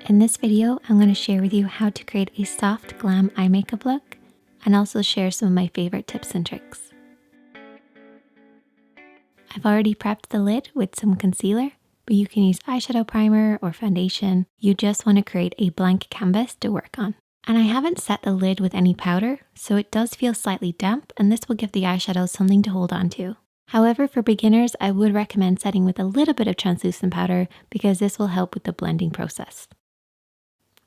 In this video, I'm going to share with you how to create a soft glam eye makeup look and also share some of my favorite tips and tricks. I've already prepped the lid with some concealer, but you can use eyeshadow primer or foundation. You just want to create a blank canvas to work on. And I haven't set the lid with any powder, so it does feel slightly damp, and this will give the eyeshadow something to hold on to. However, for beginners, I would recommend setting with a little bit of translucent powder because this will help with the blending process.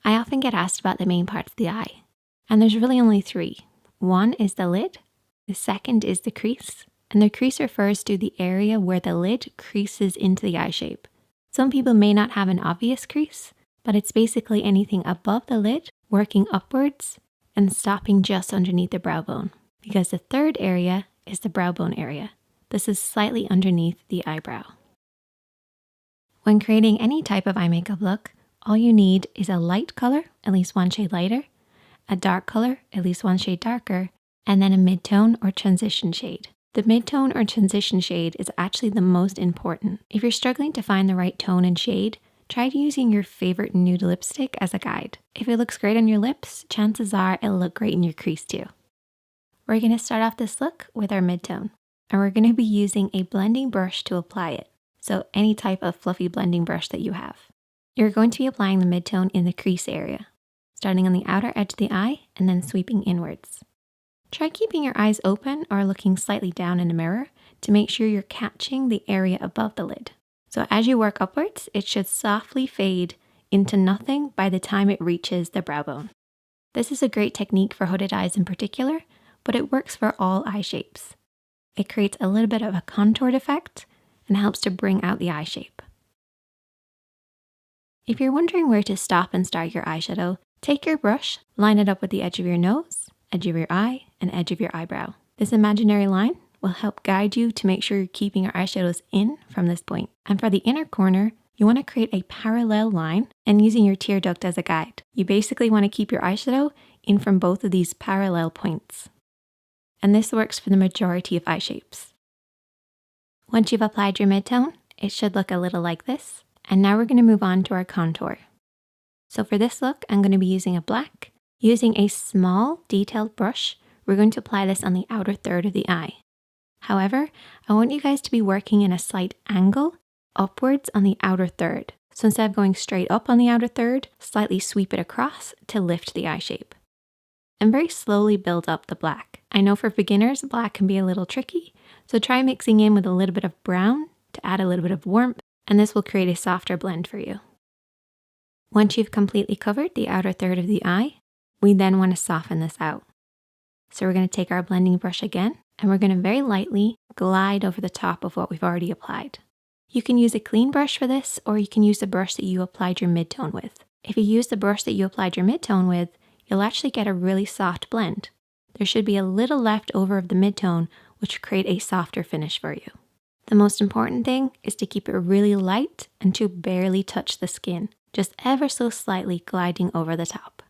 I often get asked about the main parts of the eye, and there's really only three. One is the lid, the second is the crease, and the crease refers to the area where the lid creases into the eye shape. Some people may not have an obvious crease, but it's basically anything above the lid working upwards and stopping just underneath the brow bone, because the third area is the brow bone area. This is slightly underneath the eyebrow. When creating any type of eye makeup look, all you need is a light color, at least one shade lighter, a dark color, at least one shade darker, and then a mid-tone or transition shade. The mid-tone or transition shade is actually the most important. If you're struggling to find the right tone and shade, try using your favorite nude lipstick as a guide. If it looks great on your lips, chances are it'll look great in your crease too. We're going to start off this look with our mid-tone, and we're going to be using a blending brush to apply it. So any type of fluffy blending brush that you have. You're going to be applying the mid-tone in the crease area, starting on the outer edge of the eye and then sweeping inwards. Try keeping your eyes open or looking slightly down in the mirror to make sure you're catching the area above the lid. So as you work upwards, it should softly fade into nothing by the time it reaches the brow bone. This is a great technique for hooded eyes in particular, but it works for all eye shapes. It creates a little bit of a contoured effect and helps to bring out the eye shape. If you're wondering where to stop and start your eyeshadow, take your brush, line it up with the edge of your nose, edge of your eye, and edge of your eyebrow. This imaginary line will help guide you to make sure you're keeping your eyeshadows in from this point. And for the inner corner, you want to create a parallel line and using your tear duct as a guide. You basically want to keep your eyeshadow in from both of these parallel points. And this works for the majority of eye shapes. Once you've applied your mid-tone, it should look a little like this. And now we're going to move on to our contour. So for this look, I'm going to be using a black. Using a small detailed brush, we're going to apply this on the outer third of the eye. However, I want you guys to be working in a slight angle upwards on the outer third. So instead of going straight up on the outer third, slightly sweep it across to lift the eye shape. And very slowly build up the black. I know for beginners, black can be a little tricky, so try mixing in with a little bit of brown to add a little bit of warmth, and this will create a softer blend for you. Once you've completely covered the outer third of the eye, we then want to soften this out. So we're going to take our blending brush again, and we're going to very lightly glide over the top of what we've already applied. You can use a clean brush for this, or you can use the brush that you applied your mid-tone with. If you use the brush that you applied your mid-tone with, you'll actually get a really soft blend. There should be a little left over of the mid-tone, which will create a softer finish for you. The most important thing is to keep it really light and to barely touch the skin, just ever so slightly gliding over the top.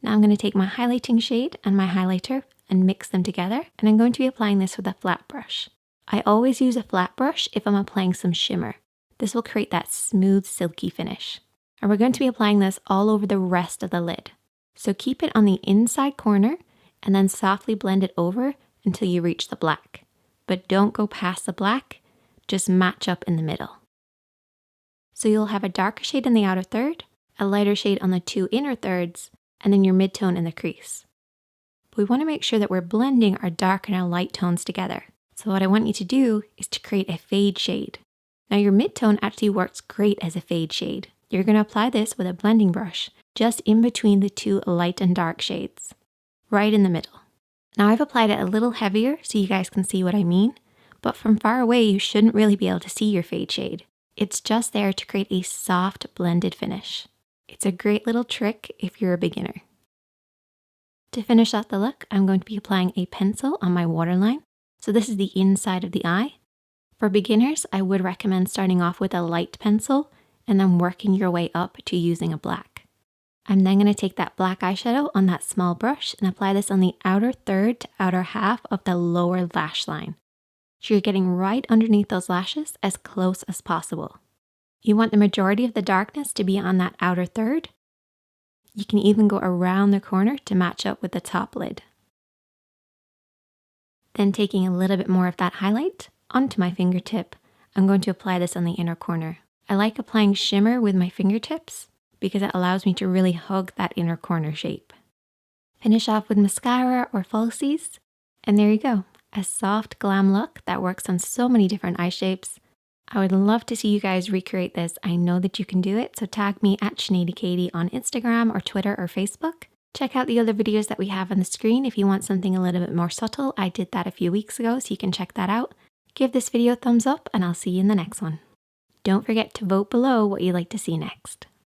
Now I'm going to take my highlighting shade and my highlighter and mix them together, and I'm going to be applying this with a flat brush. I always use a flat brush if I'm applying some shimmer. This will create that smooth, silky finish. And we're going to be applying this all over the rest of the lid. So keep it on the inside corner and then softly blend it over until you reach the black. But don't go past the black, just match up in the middle. So you'll have a darker shade in the outer third, a lighter shade on the two inner thirds, and then your mid-tone in the crease. But we want to make sure that we're blending our dark and our light tones together. So what I want you to do is to create a fade shade. Now your mid-tone actually works great as a fade shade. You're going to apply this with a blending brush, just in between the two light and dark shades, right in the middle. Now I've applied it a little heavier so you guys can see what I mean, but from far away you shouldn't really be able to see your fade shade. It's just there to create a soft blended finish. It's a great little trick if you're a beginner. To finish off the look, I'm going to be applying a pencil on my waterline. So this is the inside of the eye. For beginners, I would recommend starting off with a light pencil and then working your way up to using a black. I'm then going to take that black eyeshadow on that small brush and apply this on the outer third to outer half of the lower lash line. So you're getting right underneath those lashes as close as possible. You want the majority of the darkness to be on that outer third. You can even go around the corner to match up with the top lid. Then taking a little bit more of that highlight onto my fingertip, I'm going to apply this on the inner corner. I like applying shimmer with my fingertips because it allows me to really hug that inner corner shape. Finish off with mascara or falsies, and there you go. A soft glam look that works on so many different eye shapes. I would love to see you guys recreate this. I know that you can do it, so tag me at SineadKatie on Instagram or Twitter or Facebook. Check out the other videos that we have on the screen if you want something a little bit more subtle. I did that a few weeks ago, so you can check that out. Give this video a thumbs up, and I'll see you in the next one. Don't forget to vote below what you'd like to see next.